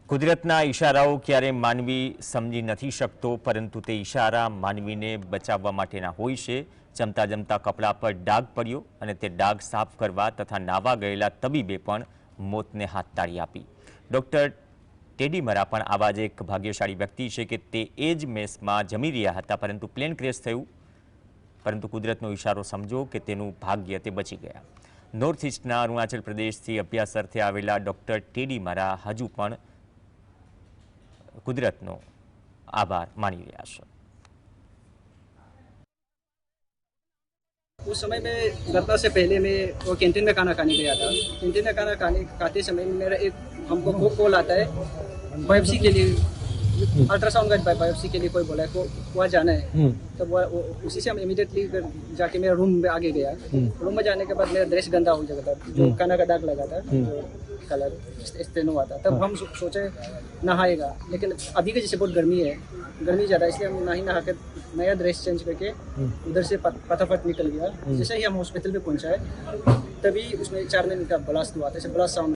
કુદરતના ઇશારાઓ ક્યારે માનવી સમજી નથી શકતો, પરંતુ તે ઇશારા માનવીને બચાવવા માટેના હોય છે। જમતા જમતા કપડા પર ડાઘ પડ્યો અને તે ડાઘ સાફ કરવા તથા નાવા ગયેલા તબીબે પણ મોતને હાથ તાળી આપી। ડૉક્ટર ટેડી મરા પણ આવા જ એક ભાગ્યશાળી વ્યક્તિ છે કે તે એ જ મેસમાં જમી રહ્યા હતા, પરંતુ પ્લેન ક્રેશ થયું, પરંતુ કુદરતનો ઇશારો સમજો કે તેનું ભાગ્ય તે બચી ગયા। નોર્થ ઇસ્ટના અરુણાચલ પ્રદેશથી અભ્યાસ અર્થે આવેલા ડૉક્ટર ટેડી મરા હજુ પણ कुदरतनो आभार मानी रहा है। उस समय में घटना से पहले मैं वो कैंटीन में खाना खाने गया था। कैंटीन में खाना खाते समय मेरा एक हमको कॉल आता है बायोप्सी के लिए, अल्ट्रासाउंड का बायोप्सी के लिए कोई बोला है को वहाँ जाना है। तब वो उसी से हम इमीडिएटली जाके मेरा रूम में आगे गया। रूम में जाने के बाद मेरा ड्रेस गंदा हो गया था, जो खाना का दाग लगा था, कलर स्टेनो हुआ था। तब हम सोचे नहाएगा, लेकिन अभी के जैसे बहुत गर्मी है, गर्मी ज़्यादा, इसलिए हम नहीं नहा कर नया ड्रेस चेंज करके उधर से फटाफट निकल गया। जैसे ही हम हॉस्पिटल पे पहुंचा है तभी उसमें 4 मिनट का ब्लास्ट हुआ था, ब्लास्ट साउंड